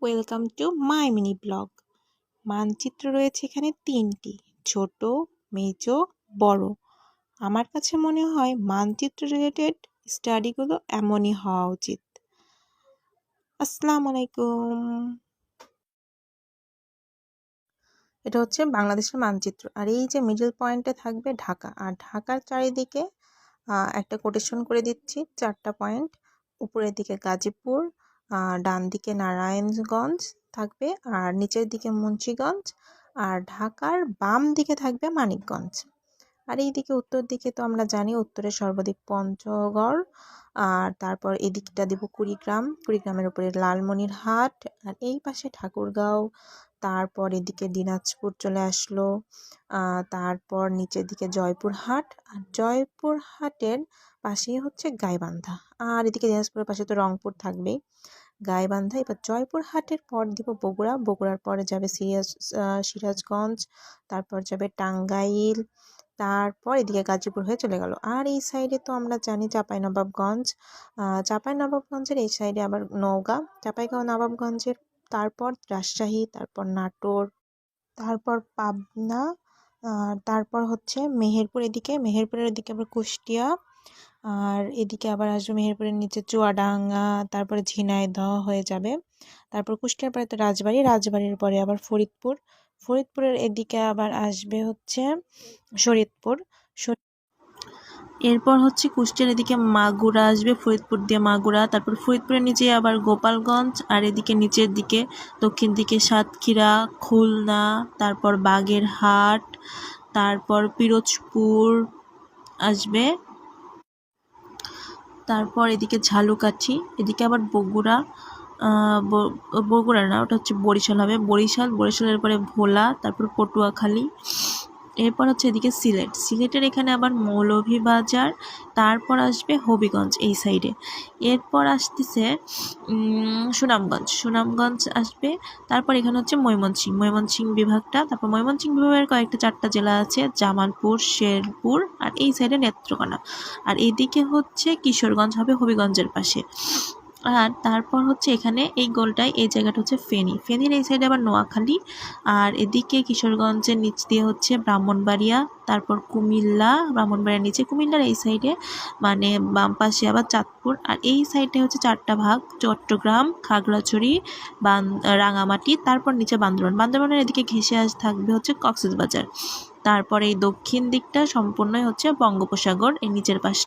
Welcome to my mini blog. মানচিত্র রয়েছে এখানে 3টি, ছোট, মেজো, বড়। আমার কাছে মনে হয় মানচিত্র রিলেটেড স্টাডিগুলো এমনই হওয়া উচিত। আসসালামু আলাইকুম। এটা হচ্ছে বাংলাদেশের মানচিত্র, আর এই যে মিডল পয়েন্টে থাকবে ঢাকা, আর ঢাকার চারিদিকে একটা কোটেশন করে দিচ্ছি 4টা পয়েন্ট। উপরের দিকে গাজীপুর, ডান দিকে নারায়ণগঞ্জ থাকবে, আর নিচের দিকে মুন্সিগঞ্জ, আর ঢাকার বাম দিকে থাকবে মানিকগঞ্জ। আর এই দিকে উত্তর দিকে তো আমরা জানি উত্তরে সর্বাধিক পঞ্চগড়, আর তারপর এদিকটা দিব কুড়িগ্রামের উপরে লালমনিরহাট, আর এই পাশে ঠাকুরগাঁও, তারপর এদিকে দিনাজপুর চলে আসলো, তারপর নিচের দিকে জয়পুরহাট, আর জয়পুরহাটের পাশেই হচ্ছে গাইবান্ধা, আর এদিকে দিনাজপুরের পাশে তো রংপুর থাকবেই। গাইবান্ধা, এবার জয়পুরহাটের পর দিব বগুড়া, বগুড়ার পরে যাবে সিরাজগঞ্জ, তারপর যাবে টাঙ্গাইল, তারপর এদিকে গাজীপুর হয়ে চলে গেল। আর এই সাইডে তো আমরা জানি চাঁপাইনবাবগঞ্জের এই সাইডে আবার নওগাঁ, নবাবগঞ্জের, তারপর রাজশাহী, তারপর নাটোর, তারপর পাবনা, তারপর হচ্ছে মেহেরপুরের এদিকে আবার কুষ্টিয়া, আর এদিকে আবার আসবে মেহেরপুরের নিচে চুয়াডাঙ্গা, তারপরে ঝিনাইদহ হয়ে যাবে, তারপর কুষ্টিয়ার পরে তো রাজবাড়ির পরে আবার ফরিদপুরের এদিকে আবার আসবে হচ্ছে শরীয়তপুর, এরপর হচ্ছে কুষ্টিয়ার এদিকে মাগুরা আসবে, ফরিদপুর দিয়ে মাগুরা, তারপর ফরিদপুরের নিচে আবার গোপালগঞ্জ, আর এদিকে নিচের দিকে দক্ষিণ দিকে সাতক্ষীরা, খুলনা, তারপর বাগেরহাট, তারপর পিরোজপুর আসবে, তারপর এদিকে ঝালকাঠি, এদিকে আবার বগুড়া না, ওটা হচ্ছে বরিশাল হবে, বরিশালের পরে ভোলা, তারপর পটুয়াখালী, এরপর হচ্ছে এদিকে সিলেটের এখানে আবার মৌলভীবাজার, তারপর আসবে হবিগঞ্জ এই সাইডে, এরপর আসতেছে সুনামগঞ্জ আসবে, তারপর এখানে হচ্ছে ময়মনসিংহ বিভাগটা, তারপর ময়মনসিংহ বিভাগের কয়েকটা 4টা জেলা আছে, জামালপুর, শেরপুর, আর এই সাইডে নেত্রকোনা, আর এদিকে হচ্ছে কিশোরগঞ্জ হবে হবিগঞ্জের পাশে। আর তারপর হচ্ছে এখানে এই গোলটায় এই জায়গাটা হচ্ছে ফেনীর এই সাইডে আবার নোয়াখালী, আর এদিকে কিশোরগঞ্জের নিচ দিয়ে হচ্ছে ব্রাহ্মণবাড়িয়া, তারপর ব্রাহ্মণবাড়িয়ার নিচে কুমিল্লার এই সাইডে মানে বাম পাশে আবার চাঁদপুর, আর এই সাইডে হচ্ছে 4টা ভাগ, চট্টগ্রাম, খাগড়াছড়ি, রাঙামাটি, তারপর নিচে বান্দরবানের এদিকে ঘেঁষে থাকবে হচ্ছে কক্সবাজার, তারপর এই দক্ষিণ দিকটা সম্পূর্ণই হচ্ছে বঙ্গোপসাগর এই নিচের পাশে।